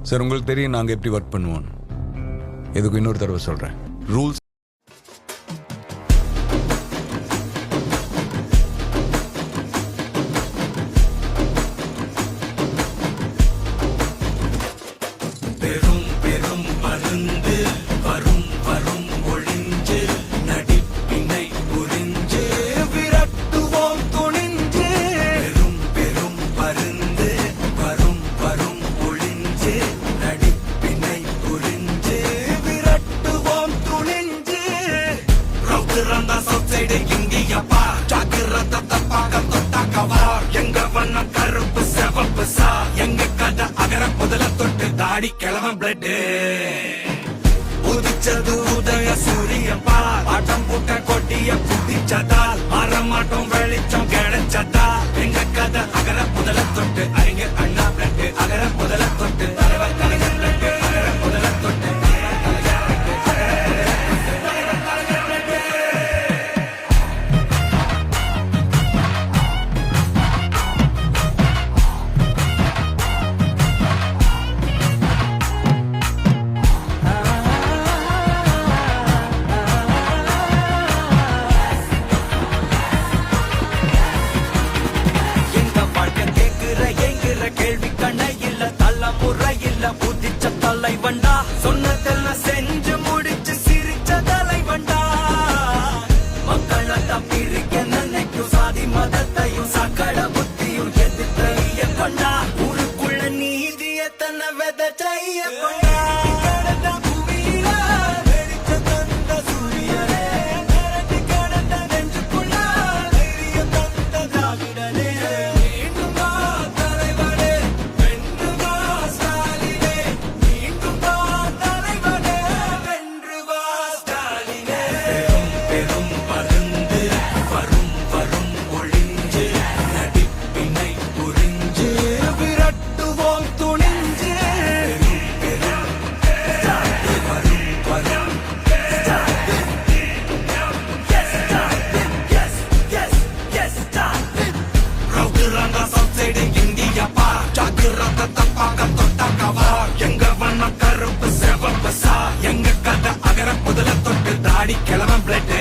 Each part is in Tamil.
சார் உங்களுக்கு தெரியும் நாங்கள் எப்படி ஒர்க் பண்ணுவோம். எதுக்கு இன்னொரு தடவை சொல்கிறேன். ரூல்ஸ் பெரும் பெரும் மருந்து வரும் வரும் ஒழிஞ்சு நடிப்பினை புரிஞ்சு விரட்டுவோம் துணிஞ்சு. பெரும் பெரும் மருந்து வரும் வரும் ஒழிஞ்சு நடிப்பினை புரிஞ்சு விரட்டுவோம் துணிஞ்சு. ரவுத்துறந்தா சவுசைடு இந்தியப்பா ஜாக்கிரத தப்பாக்க தொட்டாக்கவா. எங்க வண்ணம் கருப்பு செவப்பு சா எங்க கதை அகர முதல தொட்டு தாடி கிளவன் பிளட். உதிச்சது உதய சூரியப்பா ஆட்டம் போட்ட கொட்டிய குதிச்சதால் மாறமாட்டோம் வெளிச்சம் கிடைச்சதா. எங்க கதை அகர முதல தொட்டு அறிஞர் அண்ணா பிளட். அகர முதல தொட்டு தலைவர் கலைஞர் பிளட். அகர முதல தொட்டு கேள்வி கண்ண இல்ல தலைமுறை இல்ல புதிச்ச தலைவண்டா. சொன்னதெல்லாம் செஞ்சு முடிச்சு சிரிச்ச தலைவண்டா. மக்களெல்லாம் பிரிக்க நினைக்கும் சாதி மதத்தையும் சக்கட புத்தியும் எதிர்த்தைய கொண்டா. ஊருக்குள்ள நீதிய தன்னை விதைச்சைய கொண்டா. எங்க வண்ணம் கருப்பு செவப்பு சா எங்க கதை அகர முதல தொட்டு தாடி கிளவன் பிளட்.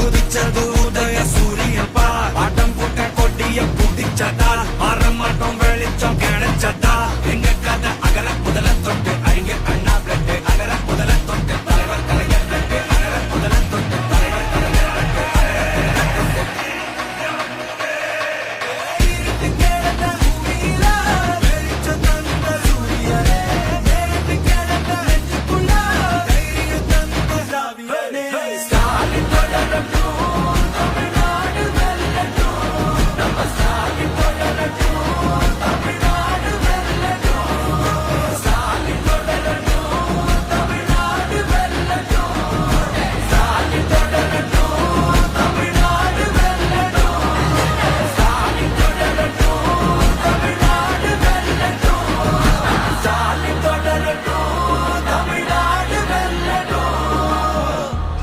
உதிச்சது உதய சூரியப்பா ஆட்டம் போட்ட கொட்டிய புதிச்சதால் மாறமாட்டோம் வெளிச்சம் கிடைச்சதா. எங்க கதை அகர முதல தொட்டு அறிஞர் அண்ணா பிளட். அகர முதல தொட்டு தலைவர் கலைஞர் பிளட். அகர முதல தொட்டு தலைவர் கலைஞர் பிளட்.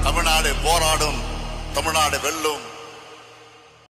தமிழ்நாடு போராடும், தமிழ்நாடு வெல்லும்.